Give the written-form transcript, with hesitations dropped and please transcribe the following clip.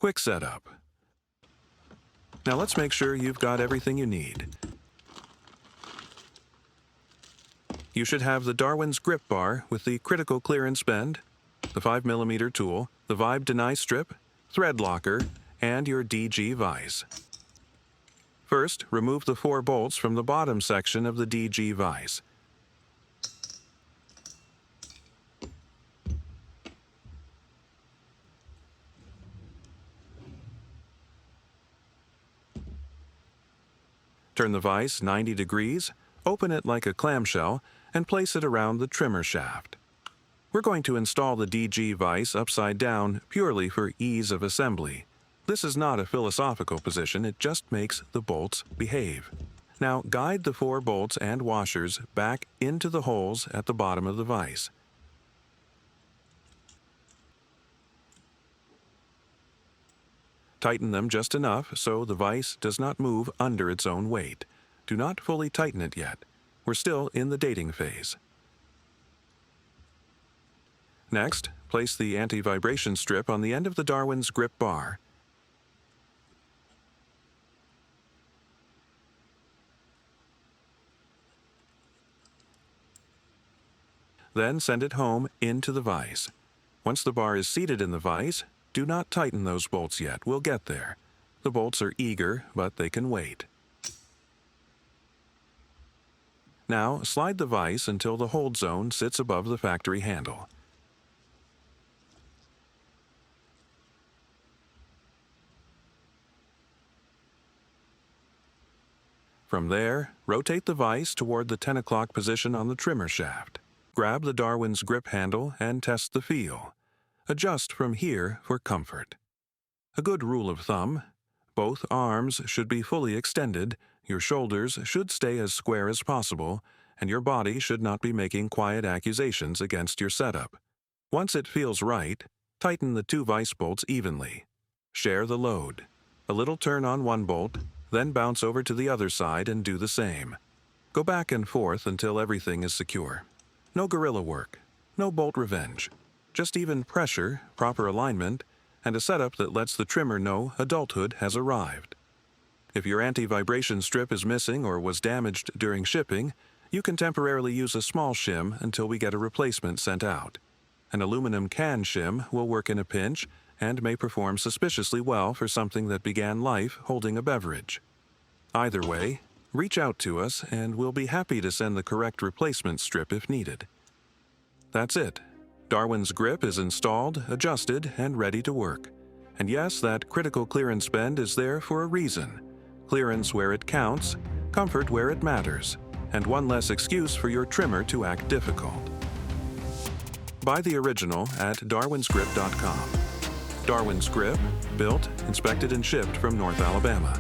Quick setup. Now let's make sure you've got everything you need. You should have the Darwin's grip bar with the critical clearance bend, the 5mm tool, the vibe deny strip, thread locker, and your DG vise. First, remove the 4 bolts from the bottom section of the DG vise. Turn the vise 90 degrees, open it like a clamshell, and place it around the trimmer shaft. We're going to install the DG vise upside down purely for ease of assembly. This is not a philosophical position, it just makes the bolts behave. Now guide the 4 bolts and washers back into the holes at the bottom of the vise. Tighten them just enough so the vise does not move under its own weight. Do not fully tighten it yet. We're still in the dating phase. Next, place the anti-vibration strip on the end of the Darwin's grip bar. Then send it home into the vise. Once the bar is seated in the vise, do not tighten those bolts yet. We'll get there. The bolts are eager, but they can wait. Now, slide the vise until the hold zone sits above the factory handle. From there, rotate the vise toward the 10 o'clock position on the trimmer shaft. Grab the Darwin's grip handle and test the feel. Adjust from here for comfort. A good rule of thumb: both arms should be fully extended, your shoulders should stay as square as possible, and your body should not be making quiet accusations against your setup. Once it feels right, tighten the 2 vise bolts evenly. Share the load. A little turn on one bolt, then bounce over to the other side and do the same. Go back and forth until everything is secure. No guerrilla work, no bolt revenge. Just even pressure, proper alignment, and a setup that lets the trimmer know adulthood has arrived. If your anti-vibration strip is missing or was damaged during shipping, you can temporarily use a small shim until we get a replacement sent out. An aluminum can shim will work in a pinch and may perform suspiciously well for something that began life holding a beverage. Either way, reach out to us and we'll be happy to send the correct replacement strip if needed. That's it. Darwin's grip is installed, adjusted, and ready to work. And yes, that critical clearance bend is there for a reason. Clearance where it counts, comfort where it matters, and one less excuse for your trimmer to act difficult. Buy the original at darwinsgrip.com. Darwin's Grip, built, inspected, and shipped from North Alabama.